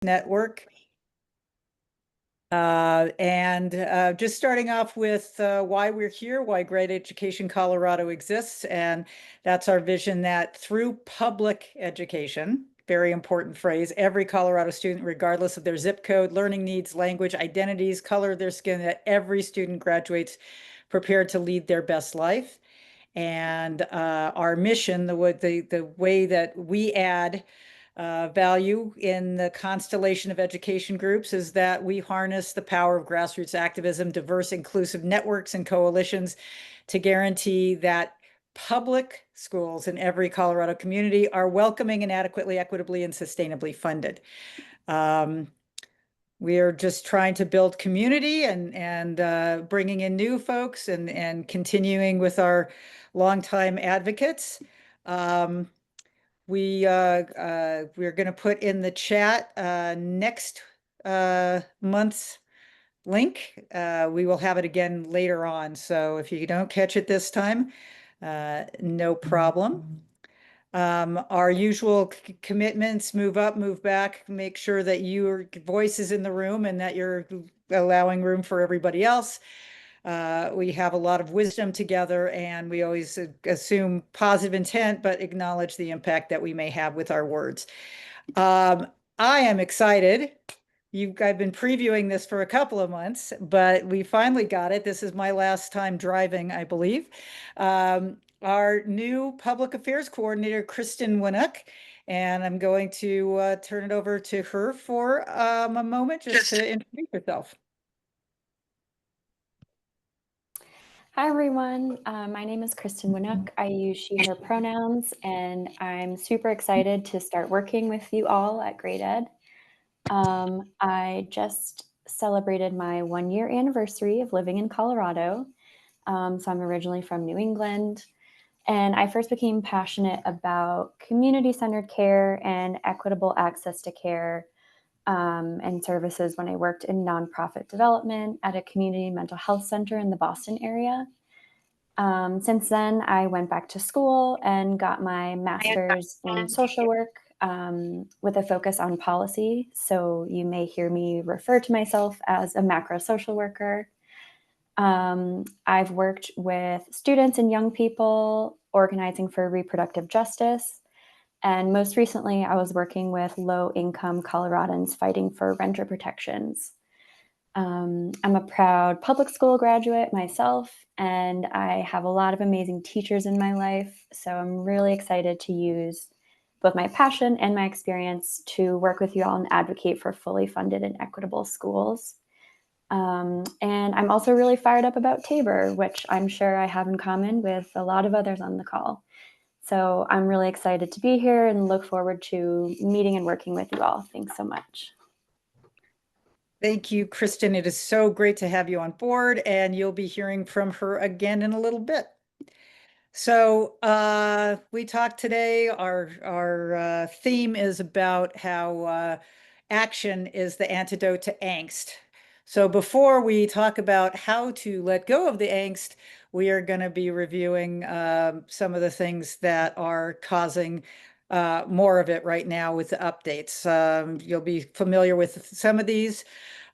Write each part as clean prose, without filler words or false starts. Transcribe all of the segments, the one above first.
network. Just starting off with why we're here, why Great Education Colorado exists. And that's our vision that through public education, very important phrase, every Colorado student, regardless of their zip code, learning needs, language, identities, color of their skin, that every student graduates prepared to lead their best life. And our mission, the way that we add value in the constellation of education groups is that we harness the power of grassroots activism, diverse, inclusive networks and coalitions to guarantee that public schools in every Colorado community are welcoming and adequately, equitably, and sustainably funded. We are just trying to build community and bringing in new folks and continuing with our longtime advocates. We're going to put in the chat next month's link. We will have it again later on. So if you don't catch it this time, no problem. Our usual commitments: move up, move back, make sure that your voice is in the room and that you're allowing room for everybody else. We have a lot of wisdom together, and we always assume positive intent, but acknowledge the impact that we may have with our words. I am excited. I've been previewing this for a couple of months, but we finally got it. This is my last time driving, I believe. Our new public affairs coordinator, Kristen Winnock, and I'm going to turn it over to her for a moment just to introduce herself. Hi, everyone. My name is Kristen Winnock. I use she, her pronouns, and I'm super excited to start working with you all at Great Ed. I just celebrated my 1-year anniversary of living in Colorado. So I'm originally from New England, and I first became passionate about community-centered care and equitable access to care and services when I worked in nonprofit development at a community mental health center in the Boston area. Since then, I went back to school and got my master's in social work with a focus on policy. So you may hear me refer to myself as a macro social worker. I've worked with students and young people organizing for reproductive justice. And most recently, I was working with low-income Coloradans fighting for renter protections. I'm a proud public school graduate myself, and I have a lot of amazing teachers in my life. So I'm really excited to use both my passion and my experience to work with you all and advocate for fully funded and equitable schools. And I'm also really fired up about Tabor, which I'm sure I have in common with a lot of others on the call. So I'm really excited to be here and look forward to meeting and working with you all. Thanks so much. Thank you, Kristen. It is so great to have you on board, and you'll be hearing from her again in a little bit. So we talked today, our theme is about how action is the antidote to angst. So before we talk about how to let go of the angst, we are going to be reviewing some of the things that are causing more of it right now with the updates. You'll be familiar with some of these.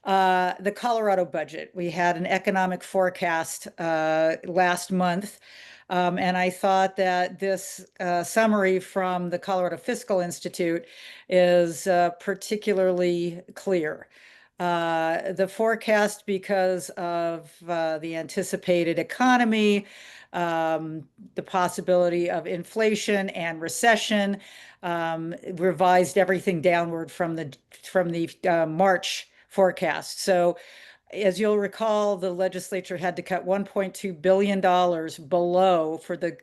The Colorado budget. We had an economic forecast last month. And I thought that this summary from the Colorado Fiscal Institute is particularly clear. The forecast, because of the anticipated economy, the possibility of inflation and recession, revised everything downward from the March forecast. So as you'll recall, the legislature had to cut $1.2 billion below for the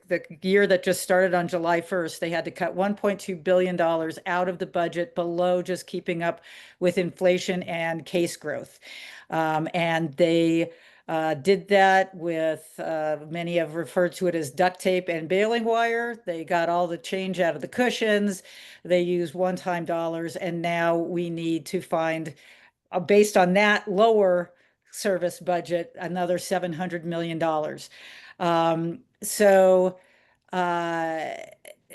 year that just started on July 1st. They had to cut $1.2 billion out of the budget below just keeping up with inflation and case growth. And they did that with, many have referred to it as duct tape and baling wire. They got all the change out of the cushions. They used one-time dollars, and now we need to find, based on that lower service budget, another $700 million.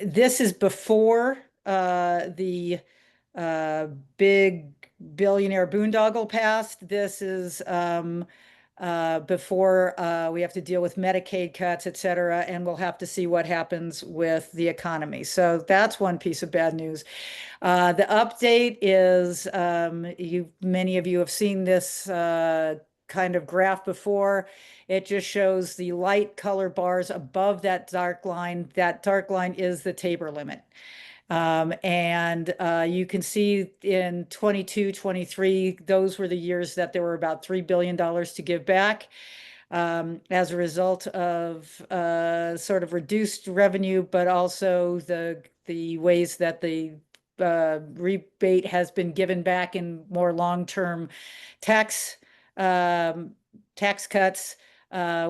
This is before the big billionaire boondoggle passed. This is before we have to deal with Medicaid cuts, et cetera, and we'll have to see what happens with the economy. So that's one piece of bad news. The update is many of you have seen this kind of graph before. It just shows the light color bars above that dark line. That dark line is the Tabor limit. And you can see in 22, 23, those were the years that there were about $3 billion to give back. As a result of sort of reduced revenue, but also the ways that the rebate has been given back in more long-term tax tax cuts.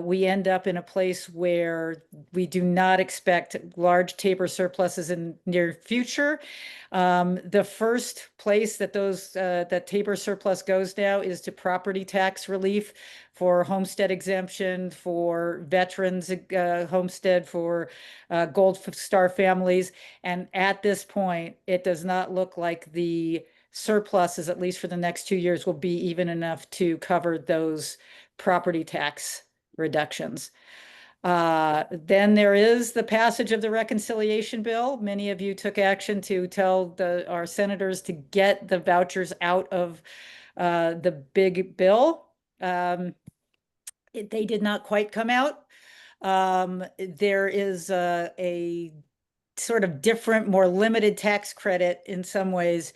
We end up in a place where we do not expect large Tabor surpluses in near future. The first place that that Tabor surplus goes now is to property tax relief for homestead exemption, for veterans homestead, for Gold Star families. And at this point, it does not look like the surpluses, at least for the next 2 years, will be even enough to cover those property tax reductions. Then there is the passage of the reconciliation bill. Many of you took action to tell our senators to get the vouchers out of the big bill. They did not quite come out. There is a sort of different, more limited tax credit in some ways.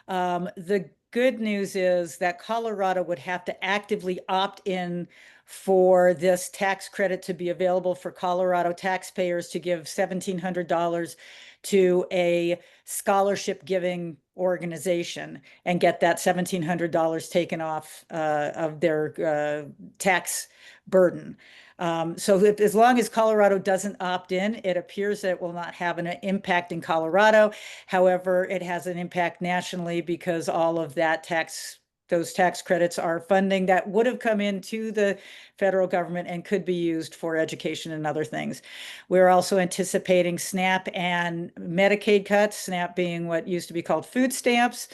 The good news is that Colorado would have to actively opt in for this tax credit to be available for Colorado taxpayers to give $1,700 to a scholarship giving organization and get that $1,700 taken off of their tax burden. So as long as Colorado doesn't opt in, it appears that it will not have an impact in Colorado. However, it has an impact nationally because all of those tax credits are funding that would have come into the federal government and could be used for education and other things. We're also anticipating SNAP and Medicaid cuts, SNAP being what used to be called food stamps.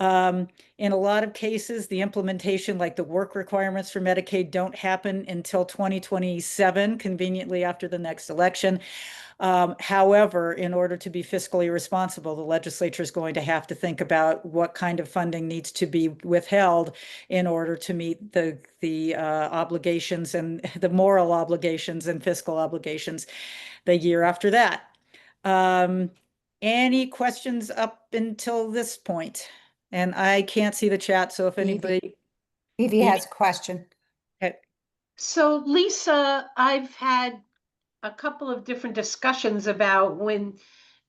In a lot of cases, the implementation, like the work requirements for Medicaid, don't happen until 2027, conveniently after the next election. However, in order to be fiscally responsible, the legislature is going to have to think about what kind of funding needs to be withheld in order to meet the obligations and the moral obligations and fiscal obligations the year after that. Any questions up until this point? And I can't see the chat, so if anybody. Evie has a question. Okay. So Lisa, I've had a couple of different discussions about when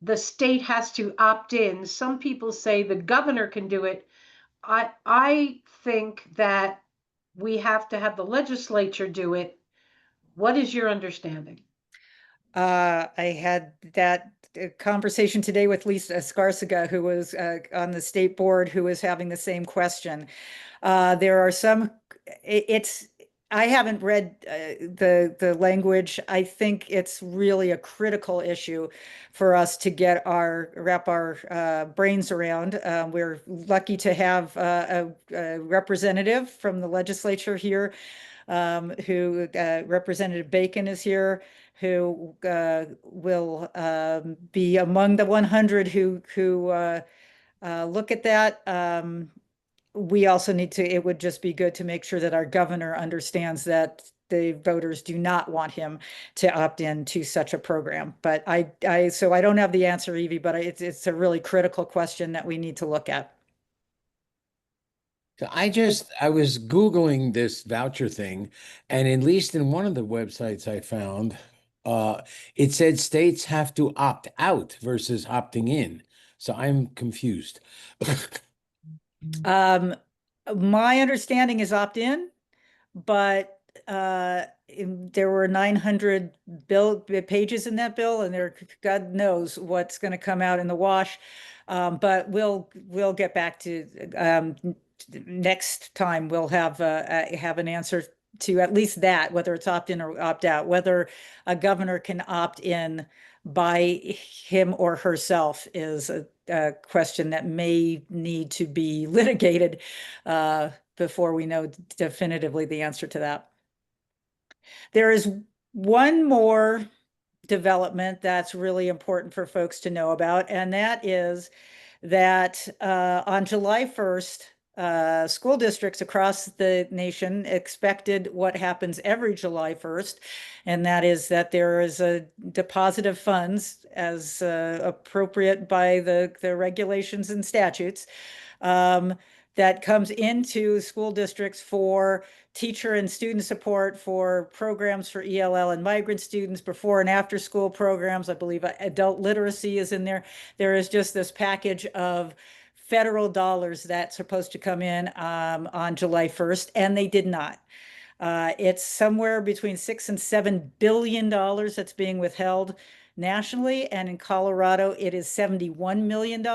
the state has to opt in. Some people say the governor can do it. I think that we have to have the legislature do it. What is your understanding? I had that conversation today with Lisa Escarcega, who was on the state board, who was having the same question. There are some, I haven't read the language. I think it's really a critical issue for us to wrap our brains around. We're lucky to have a representative from the legislature here, who Representative Bacon is here, who will be among the 100 who look at that. We also need to, it would just be good to make sure that our governor understands that the voters do not want him to opt in to such a program. But so I don't have the answer, Evie, but it's a really critical question that we need to look at. So I was Googling this voucher thing, and at least in one of the websites I found, it said states have to opt out versus opting in. So I'm confused. My understanding is opt in, but there were 900 pages in that bill, and God knows what's going to come out in the wash. But we'll get back to next time. We'll have an answer to at least that, whether it's opt in or opt out, whether a governor can opt in by him or herself is a question that may need to be litigated before we know definitively the answer to that. There is one more development that's really important for folks to know about, and that is that on July 1st, school districts across the nation expected what happens every July 1st, and that is that there is a deposit of funds as appropriate by the regulations and statutes that comes into school districts for teacher and student support, for programs for ELL and migrant students, before and after school programs. I believe adult literacy is in there. There is just this package of federal dollars that's supposed to come in on July 1st, and they did not. It's somewhere between $6 and $7 billion that's being withheld nationally, and in Colorado, it is $71 million.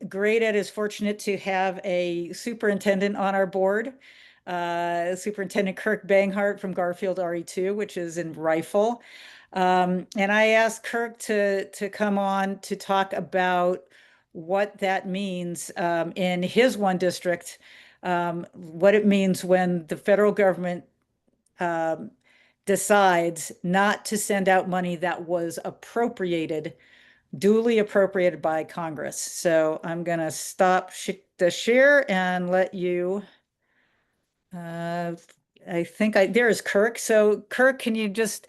Great Ed is fortunate to have a superintendent on our board, Superintendent Kirk Banghart from Garfield RE2, which is in Rifle. And I asked Kirk to come on to talk about what that means in his one district, what it means when the federal government decides not to send out money that was duly appropriated by Congress. So I'm going to stop the share and let you, I think there is Kirk. So Kirk, can you just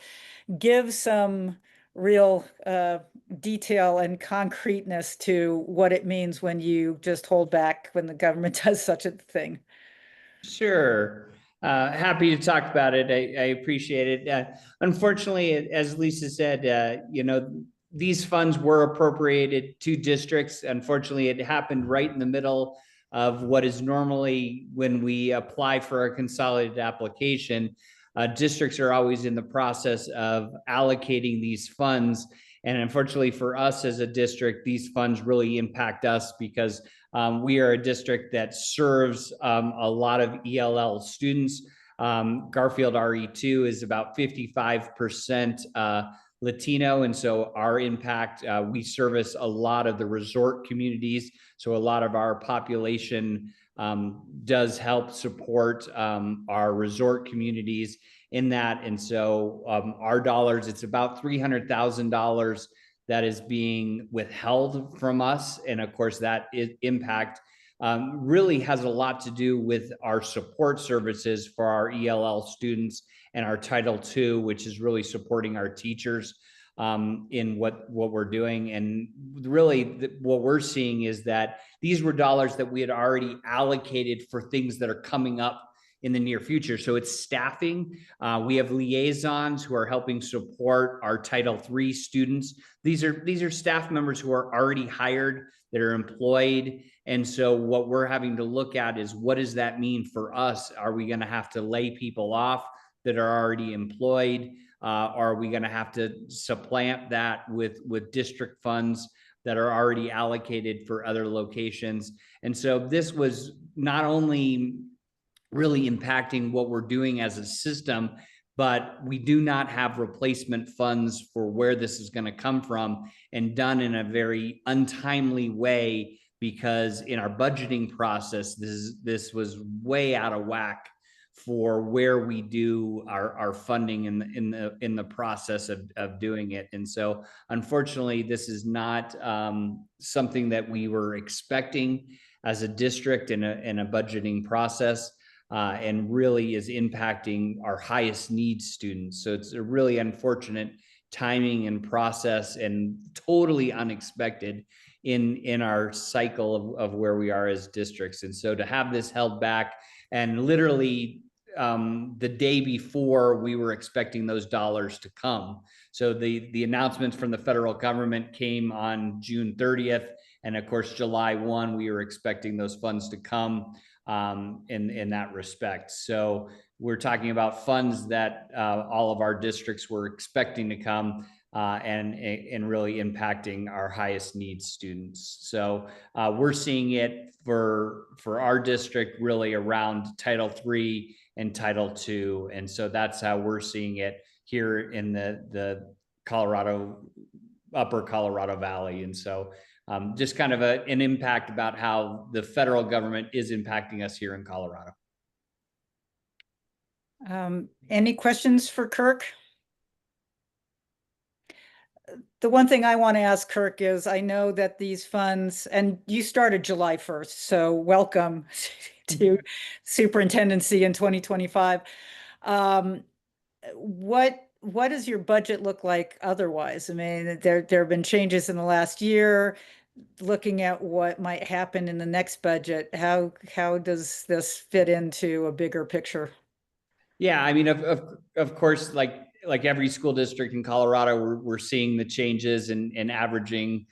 give some real detail and concreteness to what it means when you just hold back when the government does such a thing? Sure. Happy to talk about it. I appreciate it. Unfortunately, as Lisa said, these funds were appropriated to districts. Unfortunately, it happened right in the middle of what is normally when we apply for a consolidated application. Districts are always in the process of allocating these funds. And unfortunately for us as a district, these funds really impact us because we are a district that serves a lot of ELL students. Garfield RE2 is about 55% Latino. And so our impact, we service a lot of the resort communities. So a lot of our population does help support our resort communities in that. And so our dollars, it's about $300,000 that is being withheld from us. And of course, that impact really has a lot to do with our support services for our ELL students and our Title II, which is really supporting our teachers in what we're doing. And really what we're seeing is that these were dollars that we had already allocated for things that are coming up in the near future. So it's staffing. We have liaisons who are helping support our Title III students. These are staff members who are already hired, that are employed. And so what we're having to look at is, what does that mean for us? Are we going to have to lay people off that are already employed? Are we going to have to supplant that with district funds that are already allocated for other locations? And so this was not only really impacting what we're doing as a system, but we do not have replacement funds for where this is going to come from, and done in a very untimely way, because in our budgeting process, this was way out of whack for where we do our funding in the process of doing it. And so unfortunately, this is not something that we were expecting as a district in a budgeting process. And really is impacting our highest needs students. So it's a really unfortunate timing and process, and totally unexpected in our cycle of where we are as districts. And so to have this held back, and literally the day before we were expecting those dollars to come. So the announcements from the federal government came on June 30th. And of course, July 1, we were expecting those funds to come in that respect. So we're talking about funds that all of our districts were expecting to come and really impacting our highest needs students. So we're seeing it for our district really around Title III and Title II. And so that's how we're seeing it here in the upper Colorado Valley. And so just kind of an impact about how the federal government is impacting us here in Colorado. Any questions for Kirk? The one thing I want to ask Kirk is, I know that these funds, and you started July 1st, so welcome to superintendency in 2025. What does your budget look like otherwise? I mean, there have been changes in the last year. Looking at what might happen in the next budget, how does this fit into a bigger picture? Yeah, I mean, of course, like every school district in Colorado, we're seeing the changes and averaging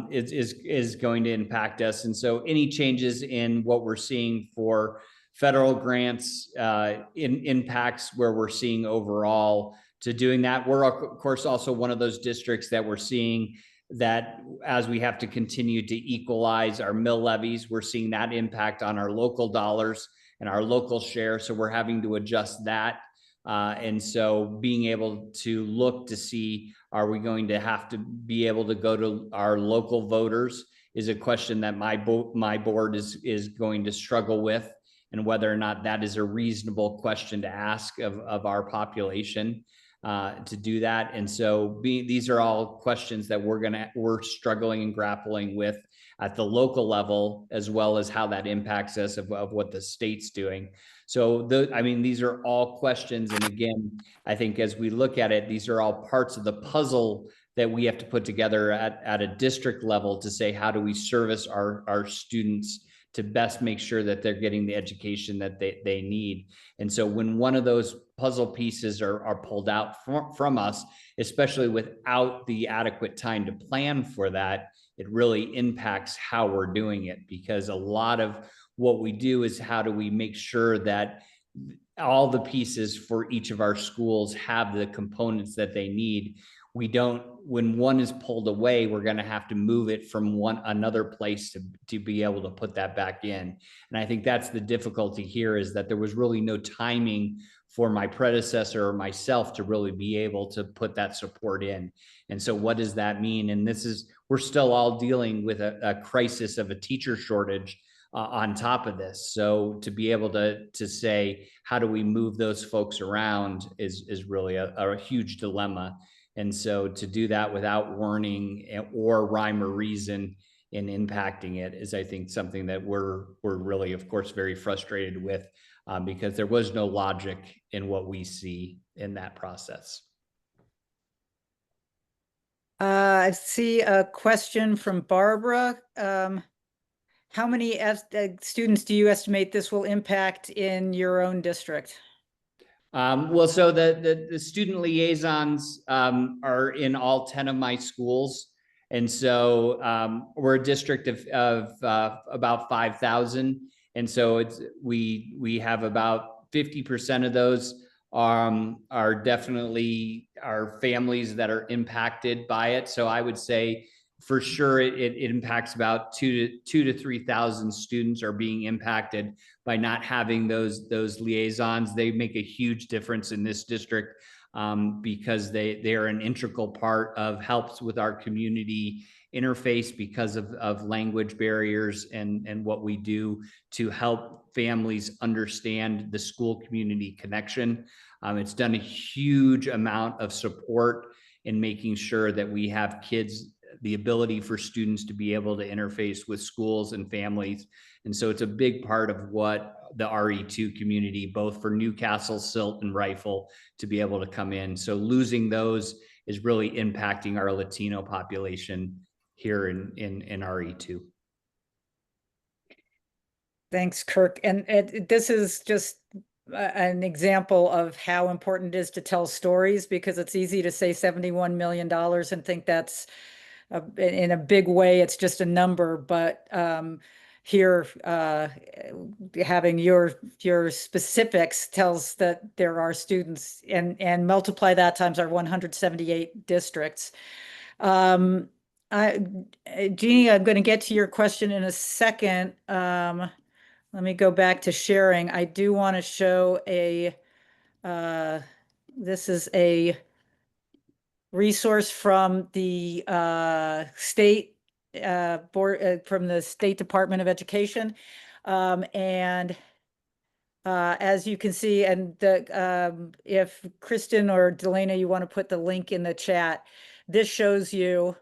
is going to impact us. And so any changes in what we're seeing for federal grants impacts where we're seeing overall to doing that. We're of course also one of those districts that we're seeing that as we have to continue to equalize our mill levies, we're seeing that impact on our local dollars and our local share. So we're having to adjust that. And so being able to look to see, are we going to have to be able to go to our local voters is a question that my board is going to struggle with, and whether or not that is a reasonable question to ask of our population to do that. And so these are all questions that we're struggling and grappling with at the local level, as well as how that impacts us of what the state's doing. So I mean, these are all questions. And again, I think as we look at it, these are all parts of the puzzle that we have to put together at a district level to say, how do we service our students to best make sure that they're getting the education that they need. And so when one of those puzzle pieces are pulled out from us, especially without the adequate time to plan for that, it really impacts how we're doing it, because a lot of what we do is how do we make sure that all the pieces for each of our schools have the components that they need. We don't, when one is pulled away, we're going to have to move it from another place to be able to put that back in. And I think that's the difficulty here, is that there was really no timing for my predecessor or myself to really be able to put that support in. And so what does that mean? And we're still all dealing with a crisis of a teacher shortage on top of this. So to be able to say, how do we move those folks around is really a huge dilemma. And so to do that without warning or rhyme or reason in impacting it is, I think, something that we're really, of course, very frustrated with, because there was no logic in what we see in that process. I see a question from Barbara. How many students do you estimate this will impact in your own district? Well, so the student liaisons are in all 10 of my schools. And so we're a district of about 5,000. And so we have about 50% of those are definitely our families that are impacted by it. So I would say for sure it impacts about 2,000 to 3,000 students are being impacted by not having those liaisons. They make a huge difference in this district because they are an integral part of helps with our community interface because of language barriers and what we do to help families understand the school community connection. It's done a huge amount of support in making sure that we have kids, the ability for students to be able to interface with schools and families. And so it's a big part of what the RE2 community, both for Newcastle, Silt, and Rifle, to be able to come in. So losing those is really impacting our Latino population here in RE2. Thanks, Kirk. And this is just an example of how important it is to tell stories, because it's easy to say $71 million and think that's in a big way, it's just a number. But here, having your specifics tells that there are students, and multiply that times our 178 districts. Jeannie, I'm going to get to your question in a second. Let me go back to sharing. I do want to show this is a resource from the state board, from the State Department of Education. And as you can see, and if Kristen or Delana, you want to put the link in the chat, this shows you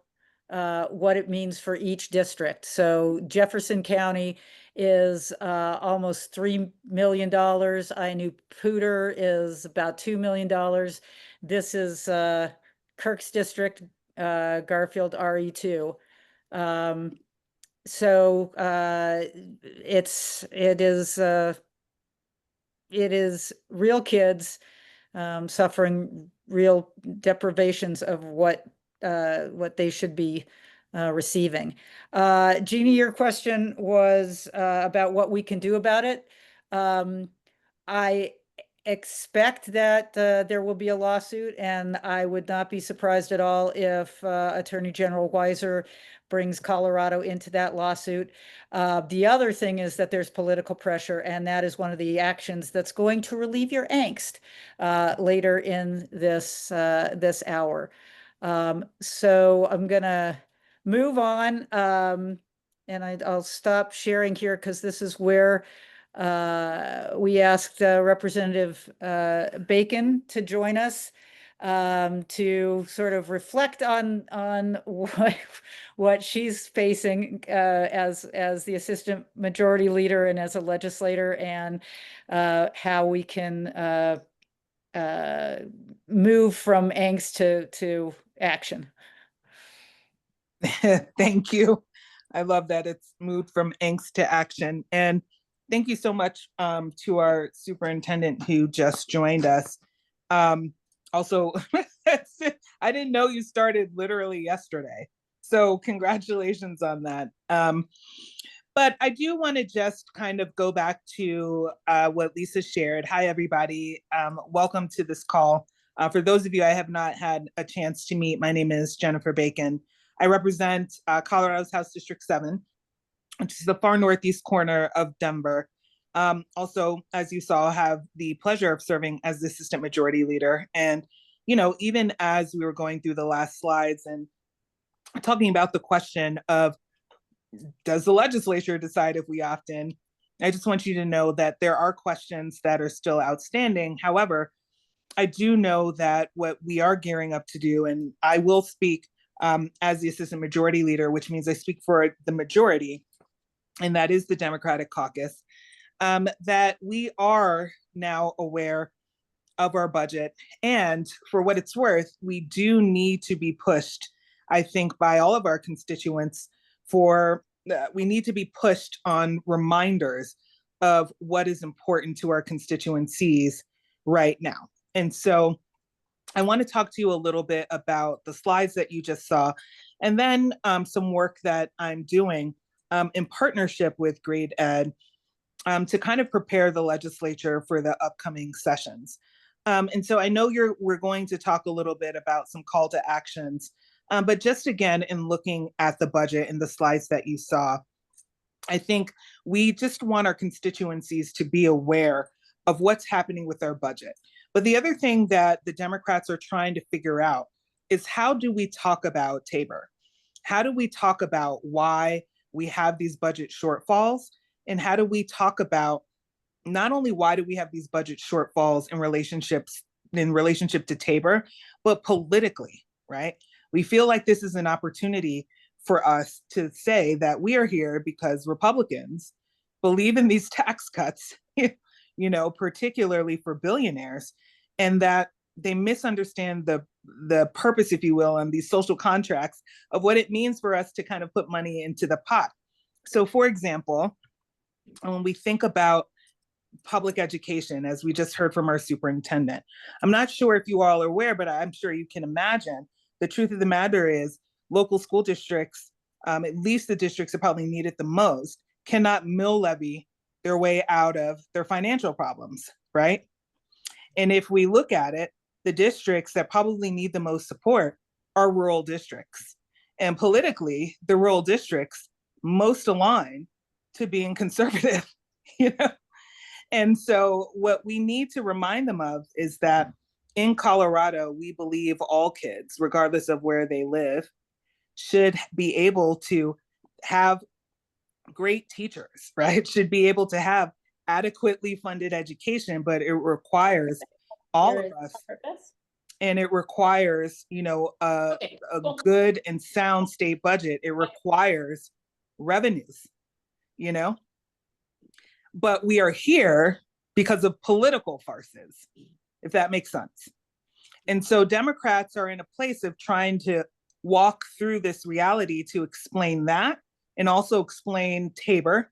what it means for each district. So Jefferson County is almost $3 million. I knew Pooter is about $2 million. This is Kirk's district, Garfield RE2. So it is real kids suffering real deprivations of what they should be receiving. Jeannie, your question was about what we can do about it. I expect that there will be a lawsuit, and I would not be surprised at all if Attorney General Weiser brings Colorado into that lawsuit. The other thing is that there's political pressure, and that is one of the actions that's going to relieve your angst later in this hour. So I'm gonna move on, and I'll stop sharing here because this is where we asked Representative Bacon to join us to sort of reflect on what she's facing as the assistant majority leader and as a legislator, and how we can move from angst to action. Thank you. I love that it's moved from angst to action. And thank you so much to our superintendent who just joined us. Also, I didn't know you started literally yesterday. So congratulations on that. But I do want to just kind of go back to what Lisa shared. Hi, everybody. Welcome to this call. For those of you I have not had a chance to meet, my name is Jennifer Bacon. I represent Colorado's House District 7, which is the far northeast corner of Denver. Also, as you saw, have the pleasure of serving as the assistant majority leader. And, you know, even as we were going through the last slides and talking about the question of, does the legislature decide if we opt in? I just want you to know that there are questions that are still outstanding. However, I do know that what we are gearing up to do, and I will speak as the assistant majority leader, which means I speak for the majority, and that is the Democratic caucus, that we are now aware of our budget. And for what it's worth, we do need to be pushed, I think, by all of our constituents we need to be pushed on reminders of what is important to our constituencies right now. And so I want to talk to you a little bit about the slides that you just saw, and then some work that I'm doing in partnership with Grade Ed to kind of prepare the legislature for the upcoming sessions. And so I know we're going to talk a little bit about some call to actions, but just again, in looking at the budget and the slides that you saw, I think we just want our constituencies to be aware of what's happening with our budget. But the other thing that the Democrats are trying to figure out is, how do we talk about Tabor? How do we talk about why we have these budget shortfalls? And how do we talk about not only why do we have these budget shortfalls in relationship to Tabor, but politically, right? We feel like this is an opportunity for us to say that we are here because Republicans believe in these tax cuts, you know, particularly for billionaires, and that they misunderstand the purpose, if you will, and these social contracts of what it means for us to kind of put money into the pot. So for example, when we think about public education, as we just heard from our superintendent, I'm not sure if you all are aware, but I'm sure you can imagine, the truth of the matter is local school districts, at least the districts that probably need it the most, cannot mill levy their way out of their financial problems, right? And if we look at it, the districts that probably need the most support are rural districts. And politically, the rural districts most align to being conservative, you know? And so what we need to remind them of is that in Colorado, we believe all kids, regardless of where they live, should be able to have great teachers, right? Should be able to have adequately funded education, but it requires all of us, and it requires, a good and sound state budget. It requires revenues, but we are here because of political farces, if that makes sense. And so Democrats are in a place of trying to walk through this reality to explain that, and also explain Tabor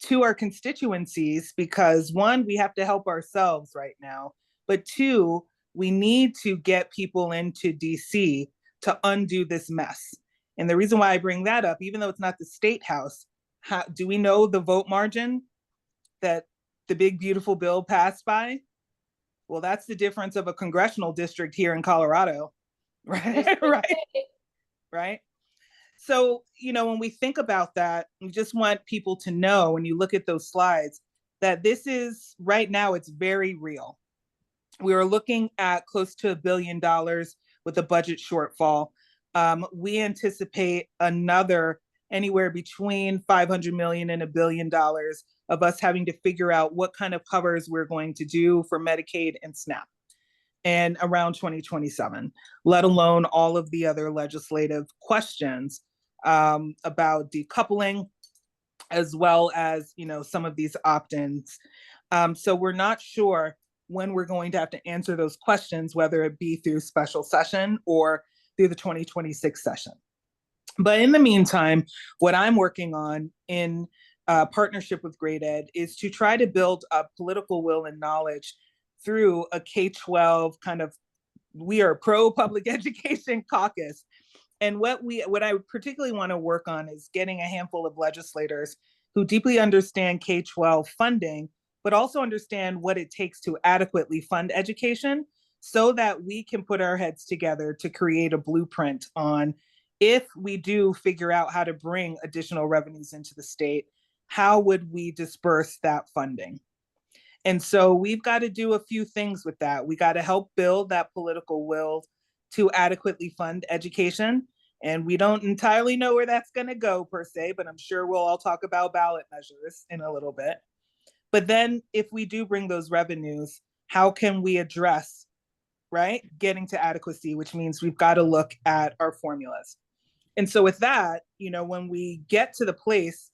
to our constituencies, because one, we have to help ourselves right now, but two, we need to get people into DC to undo this mess. And the reason why I bring that up, even though it's not the state house, do we know the vote margin that the big beautiful bill passed by? Well, that's the difference of a congressional district here in Colorado, right? Right. So, when we think about that, we just want people to know, when you look at those slides, that this is, right now, it's very real. We are looking at close to $1 billion with a budget shortfall. We anticipate another anywhere between 500 million and $1 billion of us having to figure out what kind of covers we're going to do for Medicaid and SNAP, and around 2027, let alone all of the other legislative questions about decoupling, as well as, some of these opt-ins. So we're not sure when we're going to have to answer those questions, whether it be through special session or through the 2026 session. But in the meantime, what I'm working on in partnership with Great Ed is to try to build up political will and knowledge through a K-12 kind of, we are pro public education caucus. And what I particularly want to work on is getting a handful of legislators who deeply understand K-12 funding, but also understand what it takes to adequately fund education, so that we can put our heads together to create a blueprint on, if we do figure out how to bring additional revenues into the state, how would we disperse that funding? And so we've got to do a few things with that. We got to help build that political will to adequately fund education. And we don't entirely know where that's going to go per se, but I'm sure we'll all talk about ballot measures in a little bit. But then if we do bring those revenues, how can we address, right, getting to adequacy, which means we've got to look at our formulas. And so with that, when we get to the place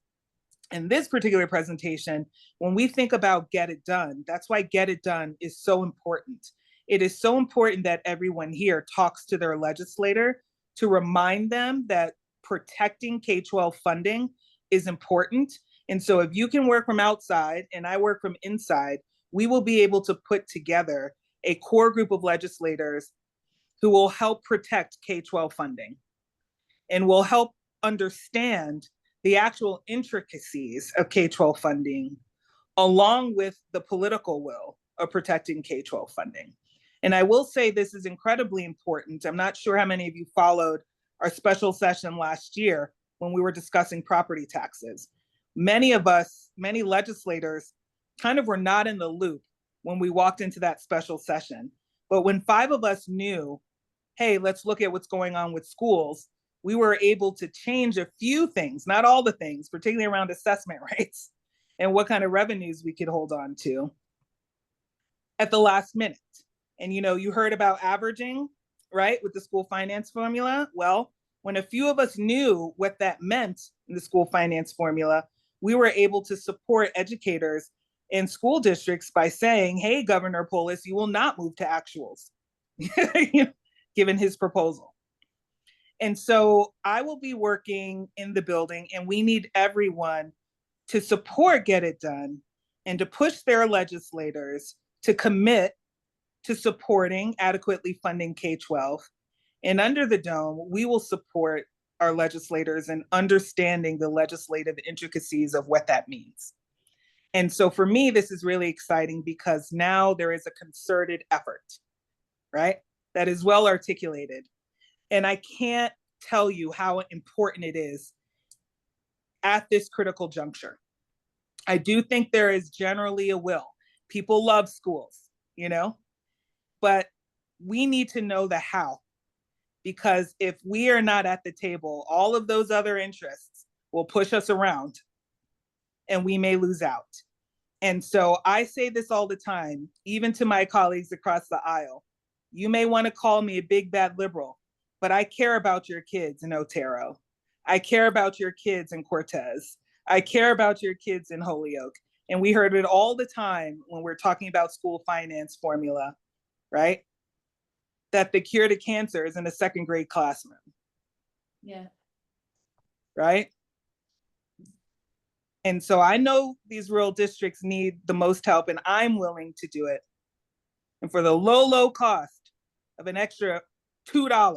in this particular presentation, when we think about get it done, that's why get it done is so important. It is so important that everyone here talks to their legislator to remind them that protecting K-12 funding is important. And so if you can work from outside and I work from inside, we will be able to put together a core group of legislators who will help protect K-12 funding and will help understand the actual intricacies of K-12 funding, along with the political will of protecting K-12 funding. And I will say this is incredibly important. I'm not sure how many of you followed our special session last year when we were discussing property taxes. Many legislators kind of were not in the loop when we walked into that special session. But when 5 of us knew, hey, let's look at what's going on with schools, we were able to change a few things, not all the things, particularly around assessment rates and what kind of revenues we could hold on to at the last minute. And you heard about averaging, right, with the school finance formula. Well, when a few of us knew what that meant in the school finance formula, we were able to support educators in school districts by saying, hey, Governor Polis, you will not move to actuals, given his proposal. And so I will be working in the building, and we need everyone to support Get It Done and to push their legislators to commit to supporting adequately funding K-12. And under the dome, we will support our legislators in understanding the legislative intricacies of what that means. And so for me, this is really exciting because now there is a concerted effort, right, that is well articulated. And I can't tell you how important it is at this critical juncture. I do think there is generally a will. People love schools, but we need to know the how, because if we are not at the table, all of those other interests will push us around and we may lose out. And so I say this all the time, even to my colleagues across the aisle. You may want to call me a big bad liberal, but I care about your kids in Otero. I care about your kids in Cortez. I care about your kids in Holyoke. And we heard it all the time when we're talking about school finance formula, right? That the cure to cancer is in a second grade classroom. Yeah. Right? And so I know these rural districts need the most help, and I'm willing to do it. And for the low, low cost of an extra $2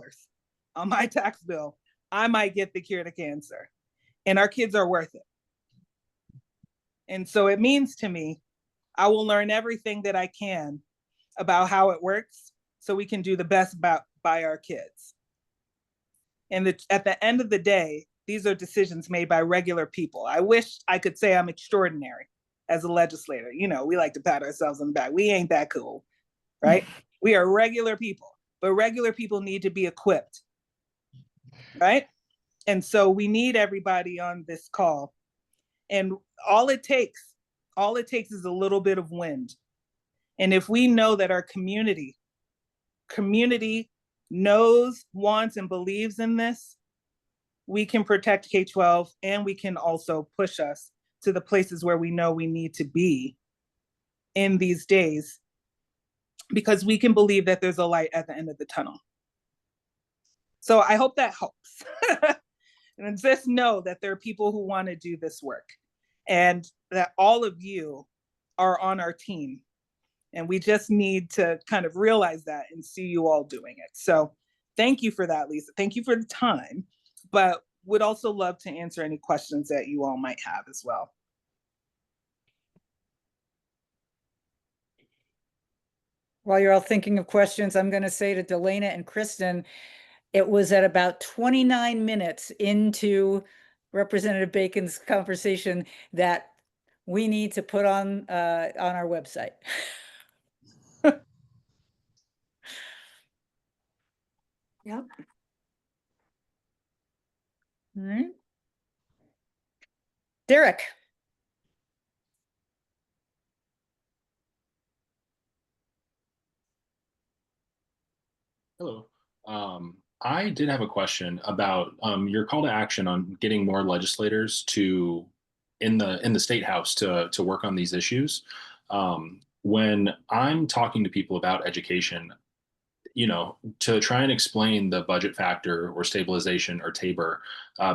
on my tax bill, I might get the cure to cancer. And our kids are worth it. And so it means to me, I will learn everything that I can about how it works so we can do the best by our kids. And at the end of the day, these are decisions made by regular people. I wish I could say I'm extraordinary as a legislator. You know, we like to pat ourselves on the back. We ain't that cool, right? We are regular people, but regular people need to be equipped, right? And so we need everybody on this call. And all it takes is a little bit of wind. And if we know that our community knows, wants, and believes in this, we can protect K-12, and we can also push us to the places where we know we need to be in these days, because we can believe that there's a light at the end of the tunnel. So I hope that helps. And just know that there are people who want to do this work, and that all of you are on our team. And we just need to kind of realize that and see you all doing it. So thank you for that, Lisa. Thank you for the time, but would also love to answer any questions that you all might have as well. While you're all thinking of questions, I'm going to say to Delana and Kristen, it was at about 29 minutes into Representative Bacon's conversation that we need to put on our website. Yep. All right. Derek. Hello. I did have a question about your call to action on getting more legislators to in the state house to work on these issues. When I'm talking to people about education, you know, to try and explain the budget factor or stabilization or TABOR,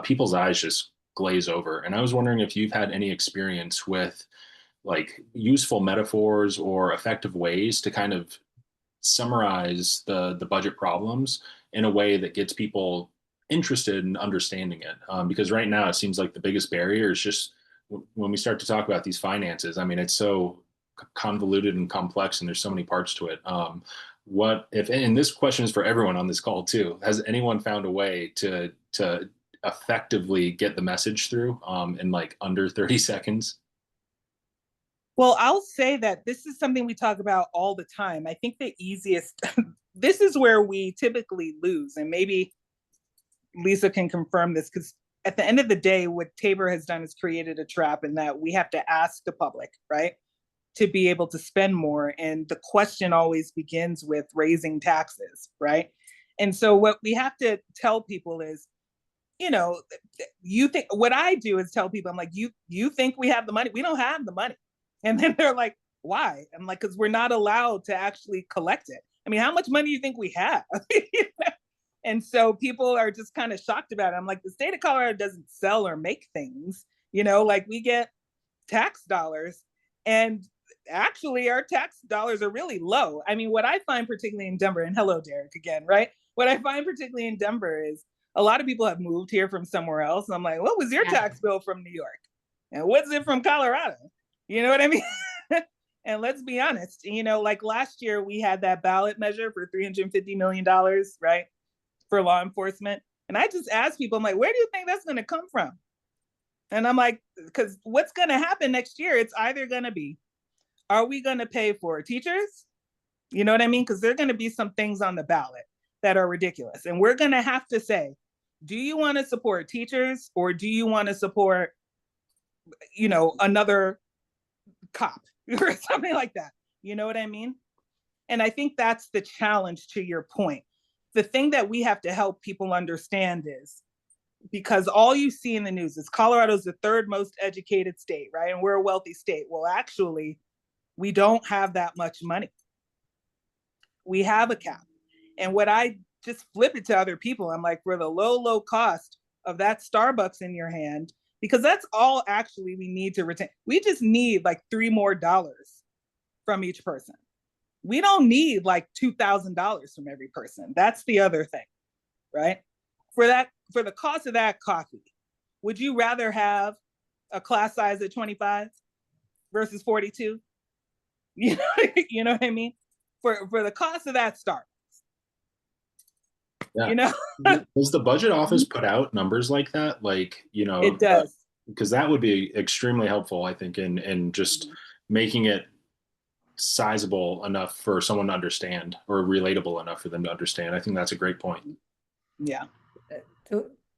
people's eyes just glaze over. And I was wondering if you've had any experience with like useful metaphors or effective ways to kind of summarize the budget problems in a way that gets people interested in understanding it. Because right now it seems like the biggest barrier is just when we start to talk about these finances. I mean, it's so convoluted and complex, and there's so many parts to it. What if? And this question is for everyone on this call too. Has anyone found a way to effectively get the message through in like under 30 seconds? Well, I'll say that this is something we talk about all the time. I think the easiest, this is where we typically lose, and maybe Lisa can confirm this, because at the end of the day, what TABOR has done is created a trap in that we have to ask the public, right, to be able to spend more. And the question always begins with raising taxes, right? And so what we have to tell people is, you know, you think, what I do is tell people, I'm like, you think we have the money? We don't have the money. And then they're like, why? I'm like, because we're not allowed to actually collect it. I mean, how much money do you think we have? And so people are just kind of shocked about it. I'm like, the state of Colorado doesn't sell or make things, you know, like we get tax dollars, and actually our tax dollars are really low. I mean, what I find particularly in Denver, and hello, Derek, again, right? What I find particularly in Denver is a lot of people have moved here from somewhere else. And I'm like, what was your tax bill from New York? And what's it from Colorado? You know what I mean? And let's be honest, you know, like last year we had that ballot measure for $350 million, right, for law enforcement. And I just asked people, I'm like, where do you think that's going to come from? And I'm like, because what's going to happen next year, it's either going to be, are we going to pay for teachers? You know what I mean? Because there are going to be some things on the ballot that are ridiculous. And we're going to have to say, do you want to support teachers or do you want to support, you know, another cop or something like that? You know what I mean? And I think that's the challenge to your point. The thing that we have to help people understand is, because all you see in the news is Colorado's the third most educated state, right? And we're a wealthy state. Well, actually, we don't have that much money. We have a cap. And what I just flip it to other people, I'm like, for the low cost of that Starbucks in your hand, because that's all actually we need to retain. We just need like $3 more from each person. We don't need like $2,000 from every person. That's the other thing, right? For the cost of that coffee, would you rather have a class size at 25 versus 42? You know what I mean? For the cost of that Starbucks. Yeah. You know? Does the budget office put out numbers like that? Like, you know, It does. Because that would be extremely helpful, I think, in just making it sizable enough for someone to understand, or relatable enough for them to understand. I think that's a great point. Yeah.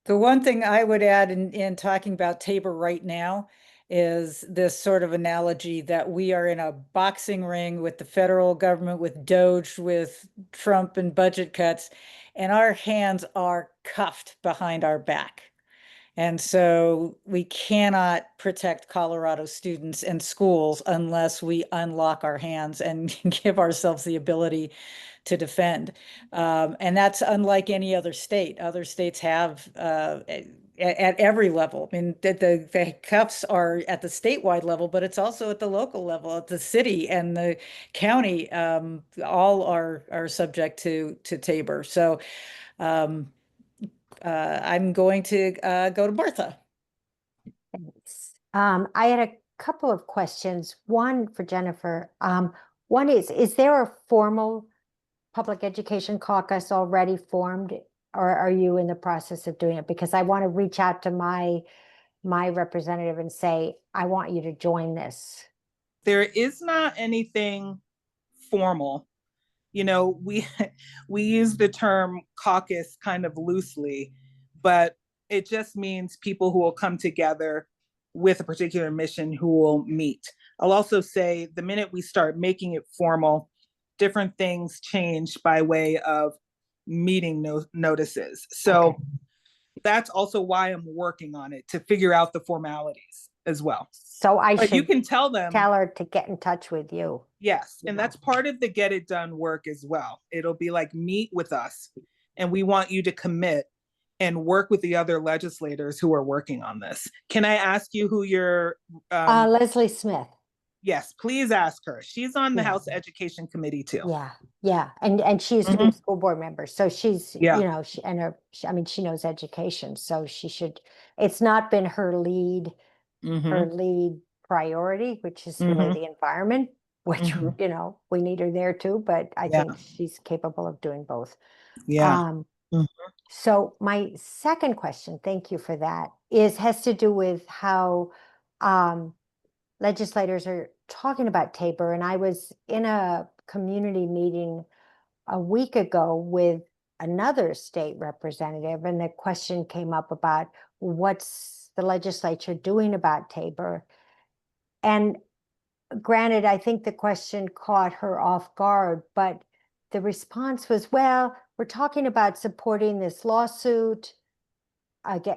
The one thing I would add in talking about Tabor right now is this sort of analogy that we are in a boxing ring with the federal government, with Doge, with Trump and budget cuts, and our hands are cuffed behind our back. And so we cannot protect Colorado students and schools unless we unlock our hands and give ourselves the ability to defend. And that's unlike any other state. Other states have at every level. I mean, the cuffs are at the statewide level, but it's also at the local level, at the city and the county. All are subject to Tabor. So I'm going to go to Bertha. Thanks. I had a couple of questions. One for Jennifer. One is there a formal public education caucus already formed, or are you in the process of doing it? Because I want to reach out to my representative and say, I want you to join this. There is not anything formal. You know, we use the term caucus kind of loosely, but it just means people who will come together with a particular mission who will meet. I'll also say the minute we start making it formal, different things change by way of meeting notices. So okay. That's also why I'm working on it, to figure out the formalities as well. So but you can tell her to get in touch with you. Yes. And that's part of the get it done work as well. It'll be like, meet with us and we want you to commit and work with the other legislators who are working on this. Can I ask you who your Leslie Smith. Yes, please ask her. She's on the House Education Committee too. Yeah. And she's a school board member. So she's, you know, she knows education. So she should, it's not been her lead priority, which is really the environment, which, you know, we need her there too, but I think she's capable of doing both. So my second question, thank you for that, has to do with how legislators are talking about Tabor. And I was in a community meeting a week ago with another state representative, and the question came up about what's the legislature doing about Tabor. And granted, I think the question caught her off guard, but the response was, well, we're talking about supporting this lawsuit.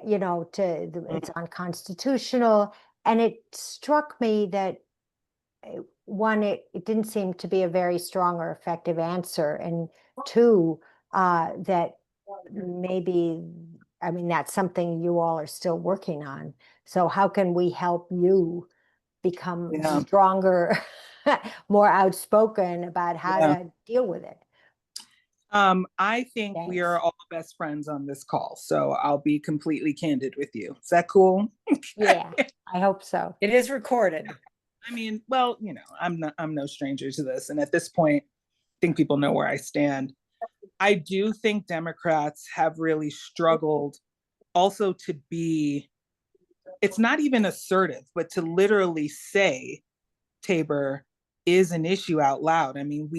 You know, it's unconstitutional. And it struck me that one, it didn't seem to be a very strong or effective answer. And two, that maybe, I mean, that's something you all are still working on. So how can we help you become stronger, more outspoken about how to deal with it? I think we are all best friends on this call, so I'll be completely candid with you. Is that cool? Yeah, I hope so. It is recorded. I mean, well, you know, I'm no stranger to this, and at this point, I think people know where I stand. I do think Democrats have really struggled also to be, it's not even assertive, but to literally say Tabor is an issue out loud. I mean,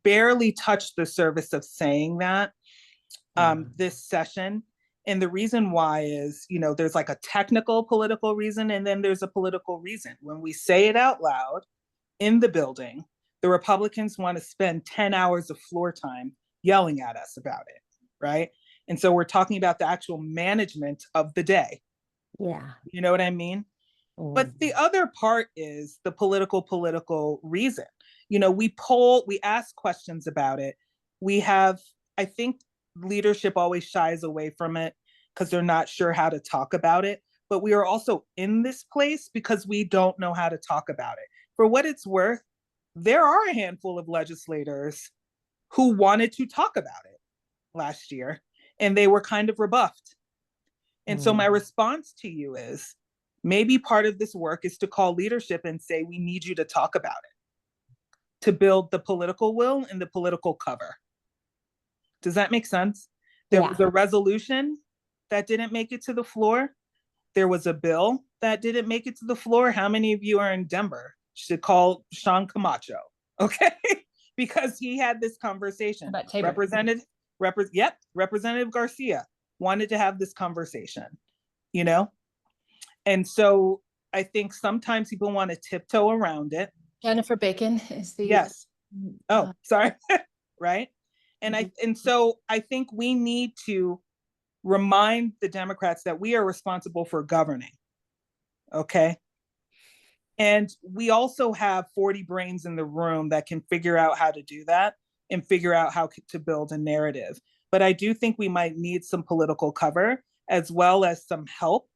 barely touched the surface of saying that this session. And the reason why is, you know, there's like a technical political reason, and then there's a political reason. When we say it out loud in the building, the Republicans want to spend 10 hours of floor time yelling at us about it, right? And so we're talking about the actual management of the day. Yeah. You know what I mean? But the other part is the political reason. You know, we ask questions about it. We have, I think leadership always shies away from it because they're not sure how to talk about it. But we are also in this place because we don't know how to talk about it. For what it's worth, there are a handful of legislators who wanted to talk about it last year, and they were kind of rebuffed. And so my response to you is, maybe part of this work is to call leadership and say, we need you to talk about it, to build the political will and the political cover. Does that make sense? There was a resolution that didn't make it to the floor. There was a bill that didn't make it to the floor. How many of you are in Denver? Should call Sean Camacho, okay? Because he had this conversation. About Tabor. Representative Garcia wanted to have this conversation, you know? And so I think sometimes people want to tiptoe around it. Jennifer Bacon is the Yes. Oh, sorry. Right. And so I think we need to remind the Democrats that we are responsible for governing. Okay. And we also have 40 brains in the room that can figure out how to do that and figure out how to build a narrative. But I do think we might need some political cover as well as some help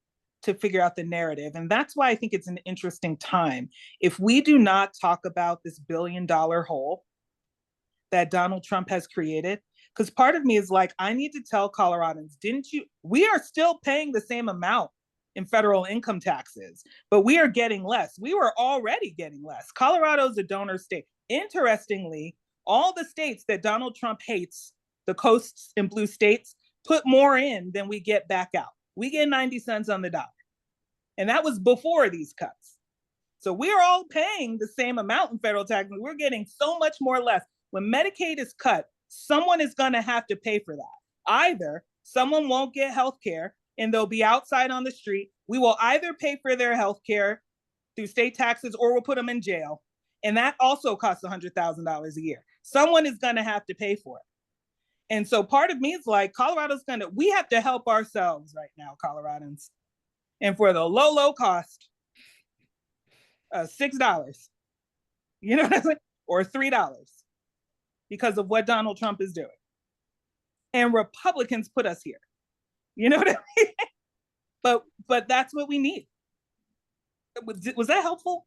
to figure out the narrative. And that's why I think it's an interesting time. If we do not talk about this $1 billion hole that Donald Trump has created, because part of me is like, I need to tell Coloradans, we are still paying the same amount in federal income taxes, but we are getting less. We were already getting less. Colorado's a donor state. Interestingly, all the states that Donald Trump hates, the coasts and blue states, put more in than we get back out. We get 90 cents on the dollar. And that was before these cuts. So we're all paying the same amount in federal taxes. We're getting so much more less. When Medicaid is cut, someone is going to have to pay for that. Either someone won't get health care and they'll be outside on the street. We will either pay for their health care through state taxes or we'll put them in jail. And that also costs $100,000 a year. Someone is going to have to pay for it. And so part of me is like, we have to help ourselves right now, Coloradans. And for the low cost, $6, you know what I'm saying? Or $3 because of what Donald Trump is doing. And Republicans put us here. You know what I mean? But that's what we need. Was that helpful?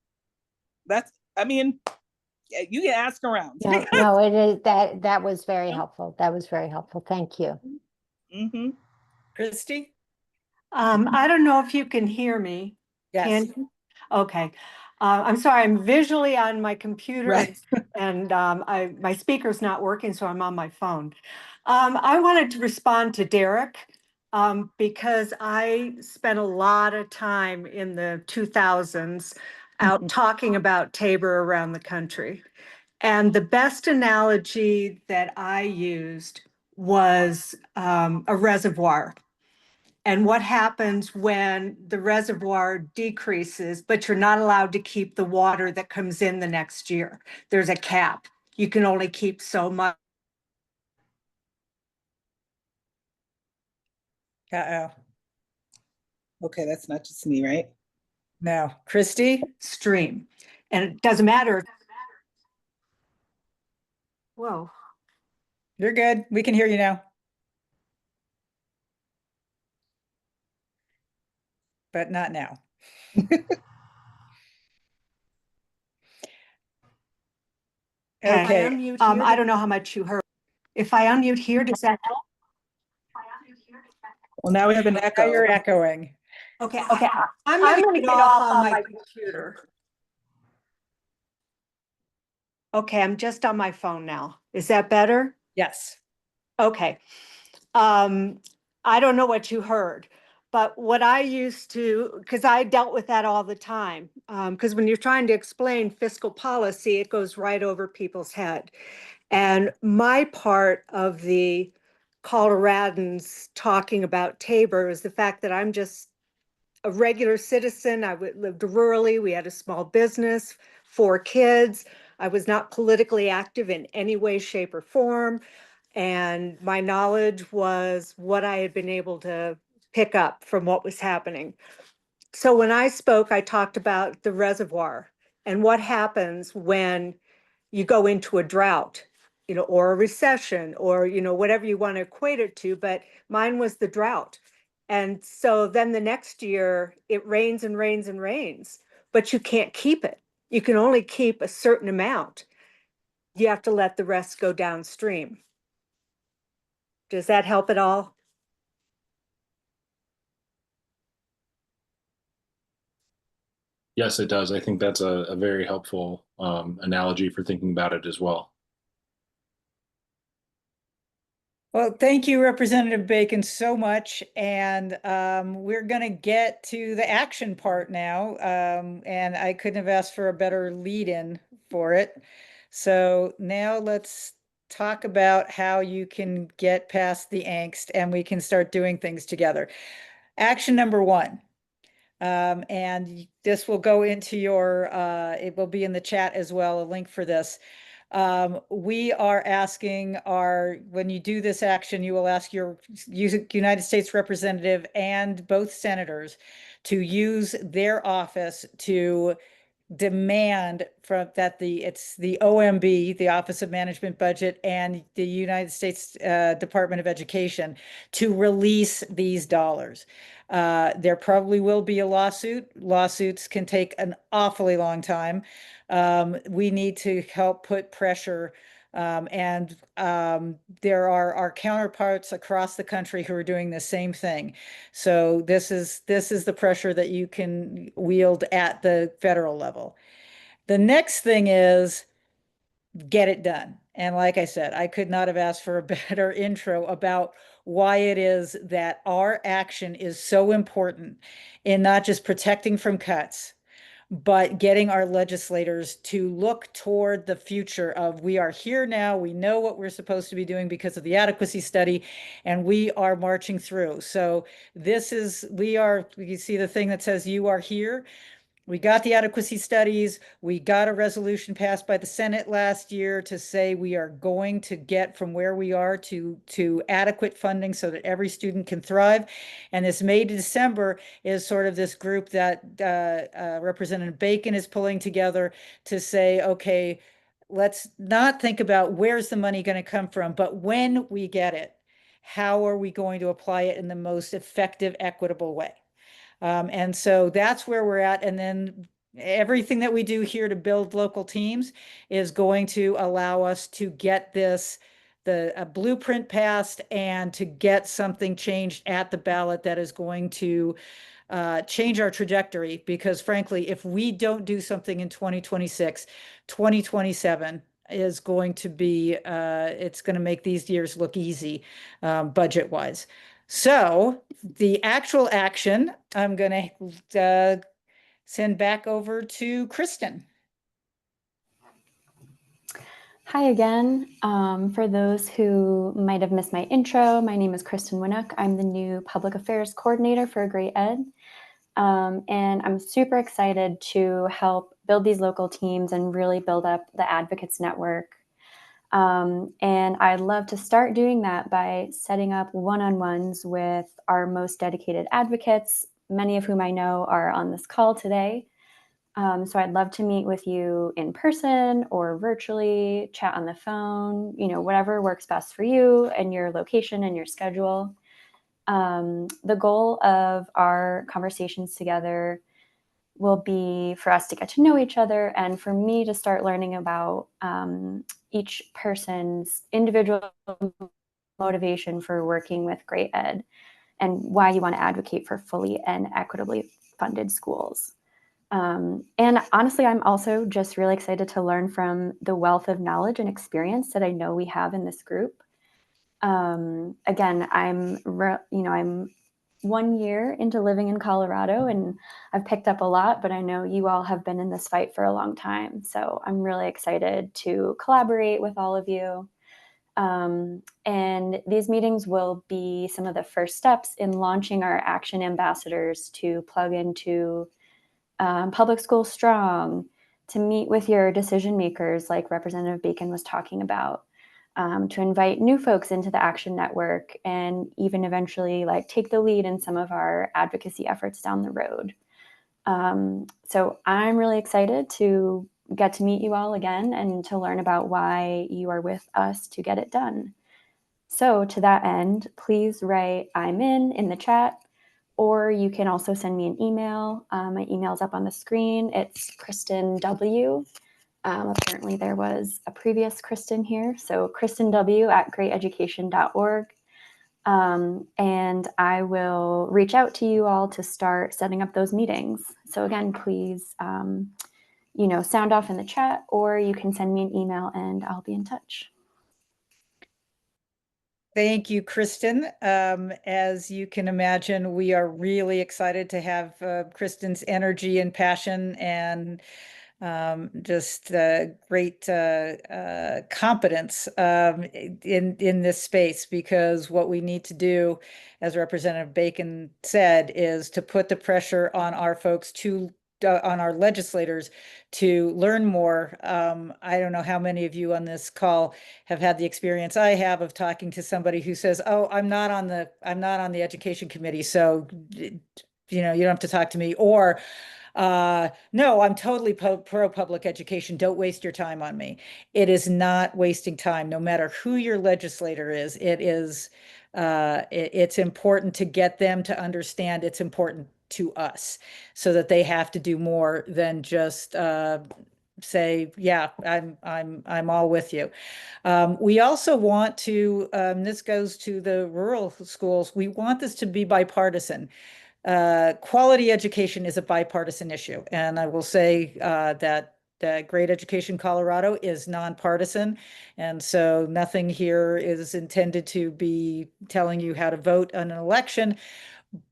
You can ask around. No, it is that was very helpful. That was very helpful. Thank you. Mm-hmm. Christy? I don't know if you can hear me. Yes. Okay. I'm sorry, I'm visually on my computer, Right. and my speaker's not working, so I'm on my phone. I wanted to respond to Derek because I spent a lot of time in the 2000s out talking about Tabor around the country. And the best analogy that I used was a reservoir. And what happens when the reservoir decreases, but you're not allowed to keep the water that comes in the next year. There's a cap. You can only keep so much. Uh-oh. Okay, that's not just me, right? No. Christy? Stream. And it doesn't matter. Whoa. You're good. We can hear you now. But not now. Okay. I don't know how much you heard. If I unmute here, does that help? Well, now we have an echo. Now you're echoing. Okay. I'm going to get off on my computer. Okay, I'm just on my phone now. Is that better? Yes. Okay. I don't know what you heard, But what I used to, because I dealt with that all the time, because when you're trying to explain fiscal policy, it goes right over people's head. And my part of the Coloradans talking about Tabor is the fact that I'm just a regular citizen. I lived rurally. We had a small business, 4 kids. I was not politically active in any way, shape, or form. And my knowledge was what I had been able to pick up from what was happening. So when I spoke, I talked about the reservoir and what happens when you go into a drought, or a recession, or, whatever you want to equate it to, but mine was the drought. And so then the next year it rains and rains and rains, but you can't keep it. You can only keep a certain amount. You have to let the rest go downstream. Does that help at all? Yes, it does. I think that's a very helpful analogy for thinking about it as well. Well, thank you, Representative Bacon, so much. And we're going to get to the action part now. And I couldn't have asked for a better lead-in for it. So now let's talk about how you can get past the angst and we can start doing things together. Action number 1. And this will go into your, it will be in the chat as well, a link for this. We are asking when you do this action, you will ask your United States representative and both senators to use their office to demand from that it's the OMB, the Office of Management Budget, and the United States Department of Education to release these dollars. There probably will be a lawsuit. Lawsuits can take an awfully long time. We need to help put pressure, and there are our counterparts across the country who are doing the same thing. So this is the pressure that you can wield at the federal level. The next thing is get it done. And like I said, I could not have asked for a better intro about why it is that our action is so important in not just protecting from cuts, but getting our legislators to look toward the future of we are here now, we know what we're supposed to be doing because of the adequacy study, and we are marching through. So you see the thing that says you are here. We got the adequacy studies. We got a resolution passed by the Senate last year to say we are going to get from where we are to adequate funding so that every student can thrive. And this May to December is sort of this group that Representative Bacon is pulling together to say, okay, let's not think about where's the money going to come from, but when we get it, how are we going to apply it in the most effective, equitable way? And so that's where we're at. And then everything that we do here to build local teams is going to allow us to get the blueprint passed and to get something changed at the ballot that is going to change our trajectory. Because frankly, if we don't do something in 2026, 2027 is going to be, it's going to make these years look easy budget wise. So the actual action, I'm going to send back over to Kristen. Hi again. For those who might have missed my intro, my name is Kristen Winnock. I'm the new Public Affairs Coordinator for Great Ed. And I'm super excited to help build these local teams and really build up the Advocates Network. And I'd love to start doing that by setting up one-on-ones with our most dedicated advocates, many of whom I know are on this call today. So I'd love to meet with you in person or virtually, chat on the phone, whatever works best for you and your location and your schedule. The goal of our conversations together will be for us to get to know each other and for me to start learning about each person's individual motivation for working with Great Ed and why you want to advocate for fully and equitably funded schools. And honestly, I'm also just really excited to learn from the wealth of knowledge and experience that I know we have in this group. Again, I'm 1 year into living in Colorado, and I've picked up a lot, but I know you all have been in this fight for a long time. So I'm really excited to collaborate with all of you. And these meetings will be some of the first steps in launching our action ambassadors to plug into Public School Strong, to meet with your decision makers like Representative Bacon was talking about, to invite new folks into the Action Network, and even eventually like take the lead in some of our advocacy efforts down the road. So I'm really excited to get to meet you all again and to learn about why you are with us to get it done. So to that end, please write "I'm in" the chat, or you can also send me an email. My email's up on the screen. It's Kristen W. Apparently there was a previous Kristen here. So kristenw@greateducation.org. And I will reach out to you all to start setting up those meetings. So again, please, sound off in the chat, or you can send me an email and I'll be in touch. Thank you, Kristen. As you can imagine, we are really excited to have Kristen's energy and passion and just great competence in this space, because what we need to do, as Representative Bacon said, is to put the pressure on our folks on our legislators to learn more. I don't know how many of you on this call have had the experience I have of talking to somebody who says, "Oh, I'm not on the education committee, so you don't have to talk to me," or "No, I'm totally pro public education. Don't waste your time on me." It is not wasting time, no matter who your legislator is. It's important to get them to understand it's important to us, so that they have to do more than just say, "Yeah, I'm all with you." We also want to, this goes to the rural schools, we want this to be bipartisan. Quality education is a bipartisan issue, and I will say that Great Education Colorado is nonpartisan, and so nothing here is intended to be telling you how to vote on an election.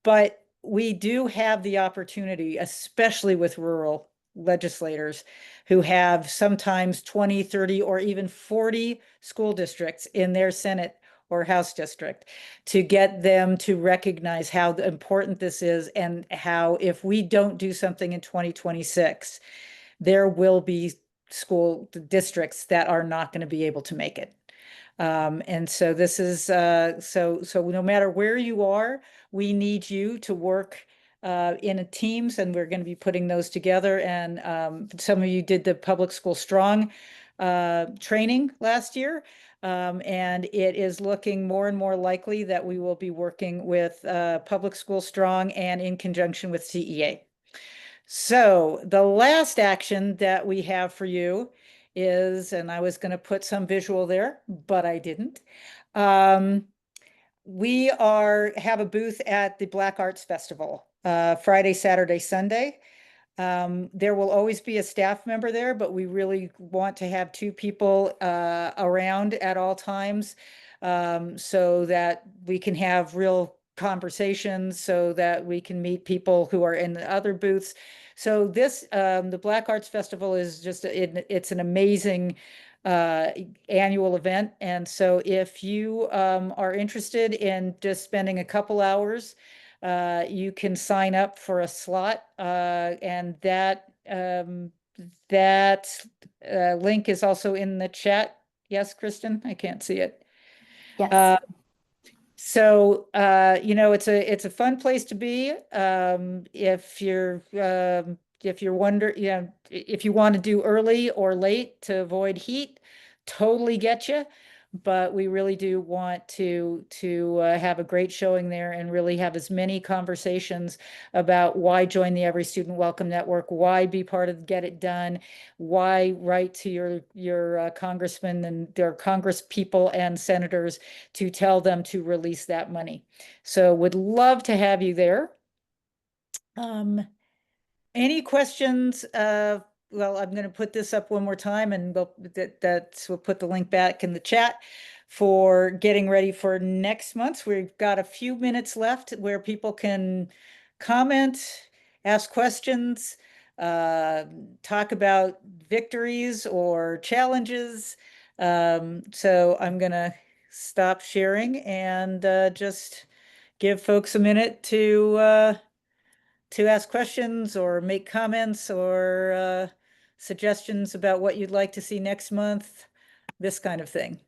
But we do have the opportunity, especially with rural legislators who have sometimes 20, 30, or even 40 school districts in their Senate or House district, to get them to recognize how important this is, and how if we don't do something in 2026, there will be school districts that are not going to be able to make it. And so this is, so no matter where you are, we need you to work in teams, and we're going to be putting those together. And some of you did the Public School Strong training last year. And it is looking more and more likely that we will be working with Public School Strong and in conjunction with CEA. So the last action that we have for you is, and I was going to put some visual there, but I didn't. We have a booth at the Black Arts Festival, Friday, Saturday, Sunday. There will always be a staff member there, but we really want to have 2 people around at all times, so that we can have real conversations, so that we can meet people who are in the other booths. So this, the Black Arts Festival is just, it's an amazing annual event. And so if you are interested in just spending a couple hours, you can sign up for a slot, and that link is also in the chat. Yes, Kristen, I can't see it. Yes. So it's a fun place to be. If you're if you want to do early or late to avoid heat, totally get you. But we really do want to have a great showing there, and really have as many conversations about why join the Every Student Welcome Network, why be part of Get It Done, why write to your congressmen and their congress people and senators to tell them to release that money. So would love to have you there. Any questions? Well, I'm going to put this up one more time, and we'll put the link back in the chat for getting ready for next month. We've got a few minutes left where people can comment, ask questions, talk about victories or challenges. So I'm going to stop sharing and just give folks a minute to ask questions or make comments or suggestions about what you'd like to see next month, this kind of thing.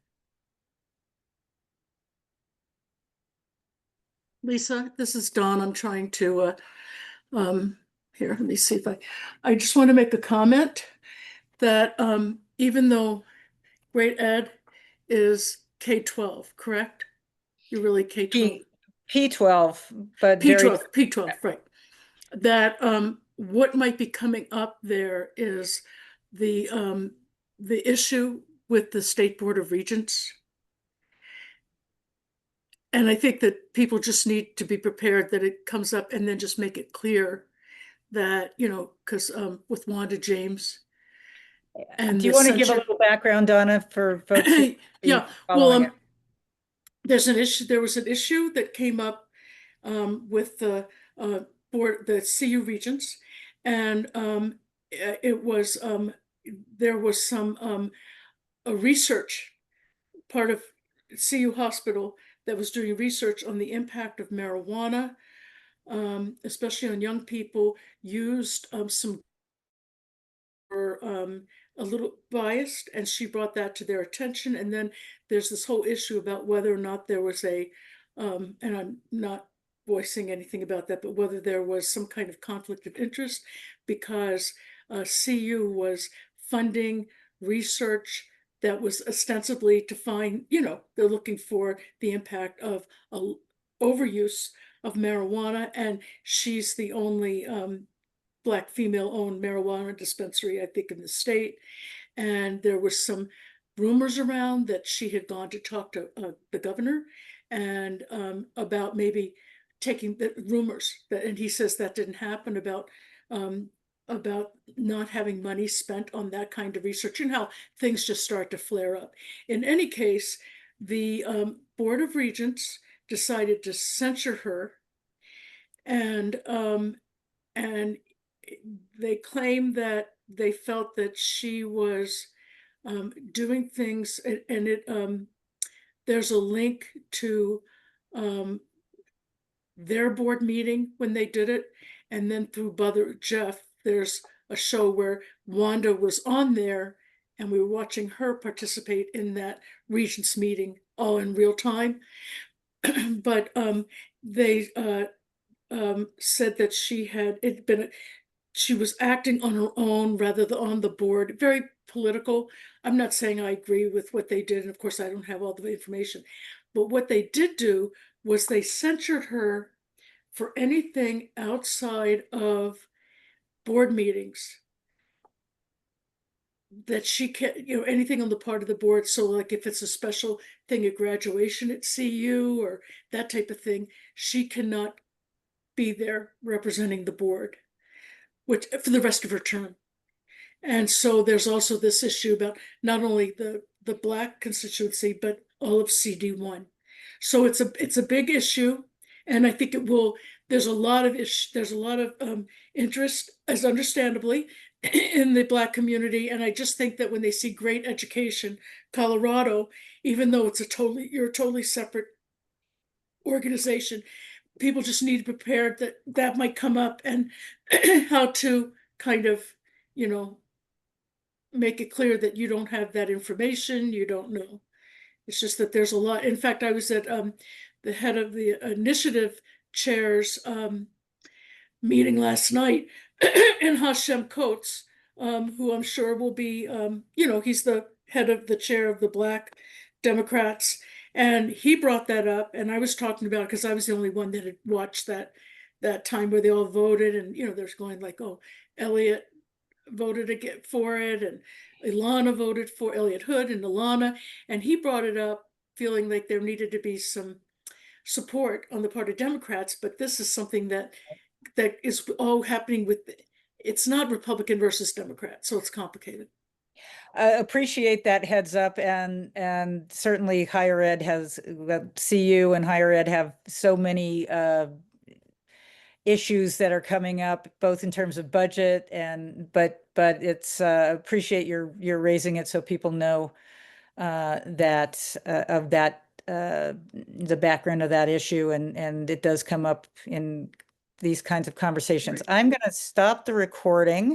Lisa, this is Dawn. I'm trying to, here, let me see if I just want to make a comment that even though grade ed is K-12, correct? You're really K-12. P12, but very P-12, P-12, right. That what might be coming up there is the issue with the State Board of Regents. And I think that people just need to be prepared that it comes up and then just make it clear that, you know, because with Wanda James. And do you want to give a little background, Donna, for folks? Yeah, well, there's an issue. There was an issue that came up with the board, the CU Regents, and it was there was some a research part of CU Hospital that was doing research on the impact of marijuana, especially on young people, used some were a little biased, and she brought that to their attention. And then there's this whole issue about whether or not there was a, and I'm not voicing anything about that, but whether there was some kind of conflict of interest because CU was funding research that was ostensibly to find, you know, they're looking for the impact of overuse of marijuana, and she's the only Black female-owned marijuana dispensary, I think, in the state. And there was some rumors around that she had gone to talk to the governor and about maybe taking the rumors that, and he says that didn't happen, about not having money spent on that kind of research and how things just start to flare up. In any case, the Board of Regents decided to censure her, and they claim that they felt that she was doing things, and it there's a link to their board meeting when they did it, and then through Brother Jeff, there's a show where Wanda was on there, and we were watching her participate in that Regents meeting all in real time. But they said that she was acting on her own rather than on the board, very political. I'm not saying I agree with what they did, and of course I don't have all the information, but what they did do was they censured her for anything outside of board meetings that she can't, you know, anything on the part of the board. So like if it's a special thing at graduation at CU or that type of thing, she cannot be there representing the board, which for the rest of her term. And so there's also this issue about not only the Black constituency, but all of CD1. So it's a big issue, and I think it will. There's a lot of interest, as understandably, in the Black community, and I just think that when they see great education, Colorado, even though you're a totally separate organization, people just need to be prepared that that might come up, and how to kind of, you know, make it clear that you don't have that information, you don't know. It's just that there's a lot. In fact, I was at the head of the initiative chairs meeting last night, and Hashem Coates, who I'm sure will be, you know, he's the head of the chair of the Black Democrats. And he brought that up, and I was talking about it because I was the only one that had watched that time where they all voted, and you know, there's going like, oh, Elliot voted again for it, and Ilana voted for Elliot Hood and Ilana, and he brought it up, feeling like there needed to be some support on the part of Democrats. But this is something that is all happening with. It's not Republican versus Democrat, so it's complicated. Appreciate that heads up, and certainly higher ed has, CU and higher ed have so many issues that are coming up, both in terms of budget and but it's appreciate you're raising it so people know that of that the background of that issue, and it does come up in these kinds of conversations. I'm going to stop the recording.